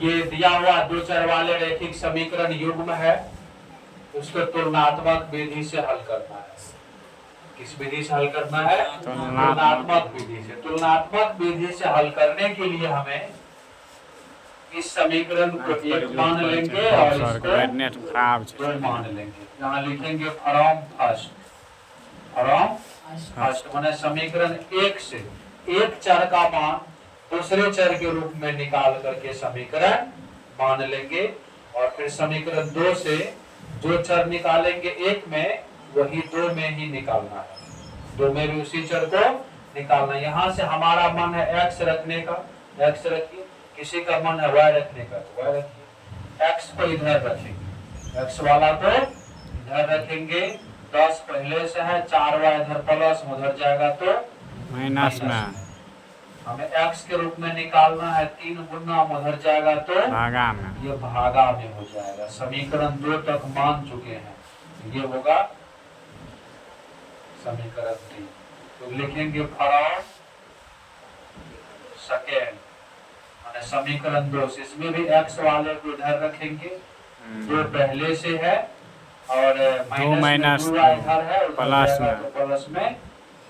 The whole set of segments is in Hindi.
ये दिया हुआ दो चर वाले रैखिक समीकरण युग्म है, उसको तुलनात्मक विधि से हल करना है। किस विधि से हल करना है? तुलनात्मक विधि से। तुलनात्मक विधि से हल करने के लिए हमें इस समीकरण को एक मान लेंगे और इसको दो मान लेंगे। यहाँ लिखेंगे फ्रॉम फर्स्ट माने समीकरण एक से एक चर का मान दूसरे चर के रूप में निकाल करके समीकरण मान लेंगे, और फिर समीकरण दो से जो चर निकालेंगे एक में, वही दो में ही निकालना है, दो में भी उसी चर को निकालना है। यहाँ से हमारा मन है x रखने का, x रखिए, किसी का मन है y रखने का तो y रखिए। x को इधर रखेंगे, x वाला को इधर रखेंगे, 10 पहले से है, 4y इधर प्लस उधर जाएगा तो माइनस में। हमें x के रूप में निकालना है, 3 गुना उधर जाएगा तो भागा में, ये भागा में हो जाएगा। समीकरण 2 तक मान चुके हैं, ये होगा समीकरण 3। तो लिखेंगे फ्रॉम सेकेंड माने समीकरण 2 से, इसमें भी x वाले को इधर रखेंगे, 2 पहले से है और माइनस इधर है प्लस में,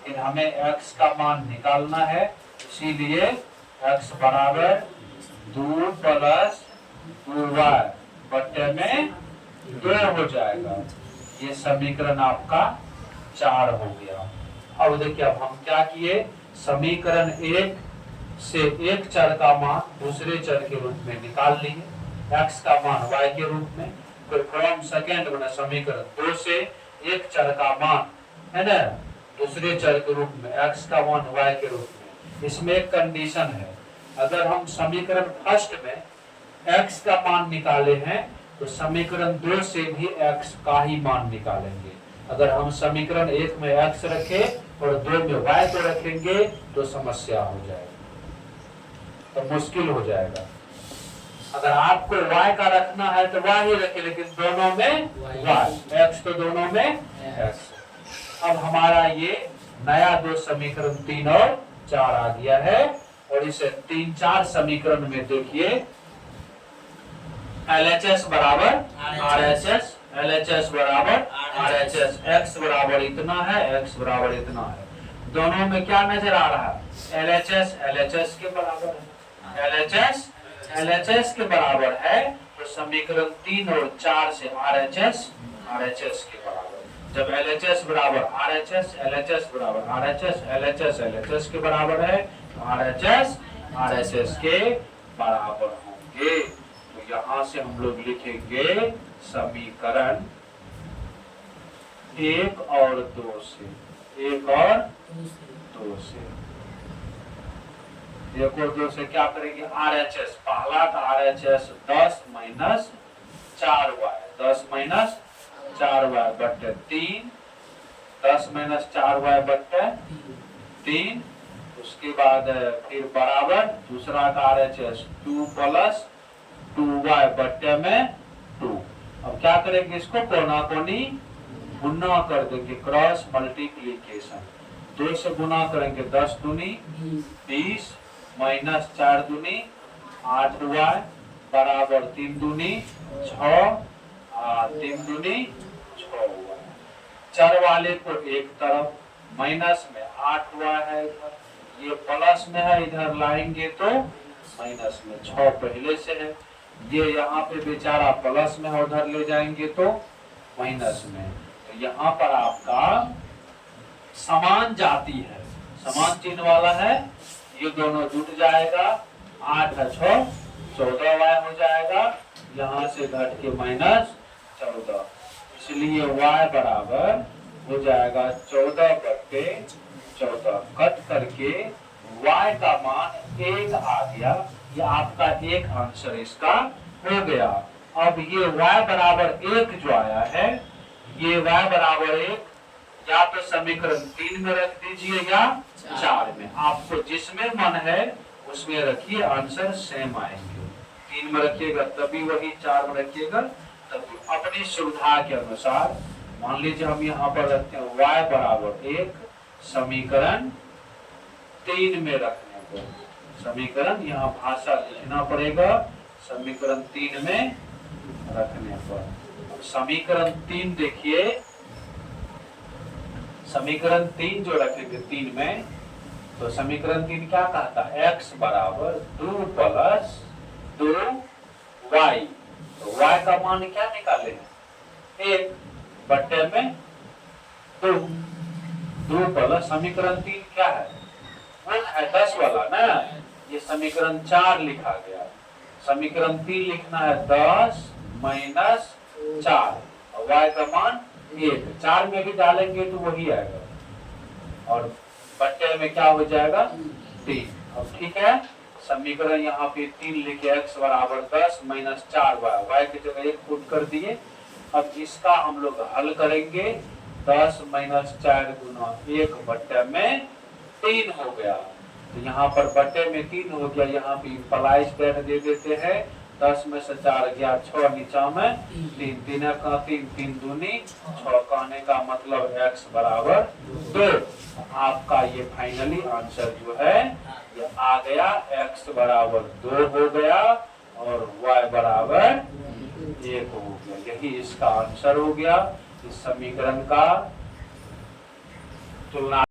फिर हमें x का मान निकालना है, इसीलिए x बराबर 2 प्लस 2y बट्टे में 2 हो जाएगा। ये समीकरण आपका 4 हो गया। अब देखिए, अब हम क्या किए, समीकरण 1 से एक चर का मान दूसरे चर के रूप में निकाल लिए, x का मान y के रूप में। फिर फ्रॉम सेकेंड बना समीकरण 2 से एक चर का मान है ना दूसरे चर के रूप में, x का मान y के रूप में। इसमें एक कंडीशन है, अगर हम समीकरण फर्स्ट में x का मान निकाले हैं तो समीकरण 2 से भी x का ही मान निकालेंगे। अगर हम समीकरण 1 में x रखे और 2 में y को रखेंगे तो समस्या हो जाएगी, तो मुश्किल हो जाएगा। अगर आपको y का रखना है तो y ही रखे, लेकिन दोनों में y, x तो दोनों में x। अब हमारा ये नया 2 समीकरण 3 और 4 आ गया है, और इसे 3-4 समीकरण में देखिए, LHS बराबर RHS, LHS बराबर RHS, x बराबर इतना है, x बराबर इतना है। दोनों में क्या नजर आ रहा है? LHS LHS के बराबर है, LHS LHS के बराबर है, तो समीकरण 3 और 4 से RHS RHS के बराबर। जब LHS बराबर RHS, LHS बराबर RHS, LHS LHS के बराबर है, तो RHS RHS के बराबर होंगे। तो यहाँ से हम लोग लिखेंगे समीकरण 1 और 2 से, 1 और 2 से, 1 और 2 से क्या करेंगे? RHS, पहला का RHS 10 minus 4y, 10 minus 4y बट्टे 3, 10 माइनस 4y बट्टे 3। उसके बाद फिर बराबर दूसरा का RHS 2 प्लस 2y बट्टे में 2। अब क्या करेंगे? इसको कोना कोनी गुना कर देंगे, क्रॉस मल्टीप्लीकेशन। 2 से गुना करेंगे, 10 दूनी 20 माइनस 4 दूनी 8y बराबर 3 दूनी 6, 3 दूनी 6y। चर वाले को एक तरफ, माइनस में 8y है इधर, ये प्लस में है, इधर लाएंगे तो माइनस में, 6 पहले से है, ये यहाँ पे बेचारा प्लस में है, उधर ले जाएंगे तो माइनस में। तो यहाँ पर आपका समान जाति है, समान चिन्ह वाला है, ये दोनों जुट जाएगा, 8 है 6, 14y हो जाएगा, यहाँ से घट के माइनस 14, इसलिए y बराबर हो जाएगा 14 बट्टे 14। कट करके y का मान 1 आ गया, ये आपका एक आंसर इसका हो गया। अब ये y बराबर 1 जो आया है, ये y बराबर 1 या तो समीकरण 3 में रख दीजिए या 4 में, आपको जिसमें मन है उसमें रखिए, आंसर सेम आएंगे। 3 में रखिएगा तभी वही, 4 में रखिएगा तभी, अपनी सुविधा के अनुसार। मान लीजिए हम यहाँ पर रखते हैं y बराबर 1, समीकरण 3 में रखने को, समीकरण यहाँ भाषा लिखना पड़ेगा, समीकरण 3 में रखने पर। अब समीकरण 3 देखिए, समीकरण 3 जो रखेंगे 3 में, तो समीकरण 3 क्या कहता है, x बराबर 2 प्लस 2y। तो y का मान क्या निकाले हैं, 1 बट्टे में 2। 2 प्लस समीकरण 3 क्या है, गुण है 10 वाला ना, ये समीकरण 4 लिखा गया। समीकरण 3 लिखना है 10 माइनस 4, और y का मान 1। 4 में भी डालेंगे तो वही आएगा, और बट्टे में क्या हो जाएगा, 3। अब ठीक है, समीकरण यहाँ पे 3 लिखे, x बराबर 10 माइनस 4y, y की जगह 1 पुट कर दिए। अब इसका हम लोग हल करेंगे, 10 माइनस 4 गुना 1 बट्टे में 3 हो गया। तो यहाँ पर बट्टे में 3 हो गया, यहाँ पे इम्प्लाइज दैट दे देते हैं, 10 में से 4 गया 6, नीचा में 3, 3 का 3, 3 दूनी 6, कहने का मतलब x बराबर 2। आपका ये फाइनली आंसर जो है ये आ गया, x बराबर 2 हो गया और y बराबर 1 हो गया। यही इसका आंसर हो गया इस समीकरण का तुलना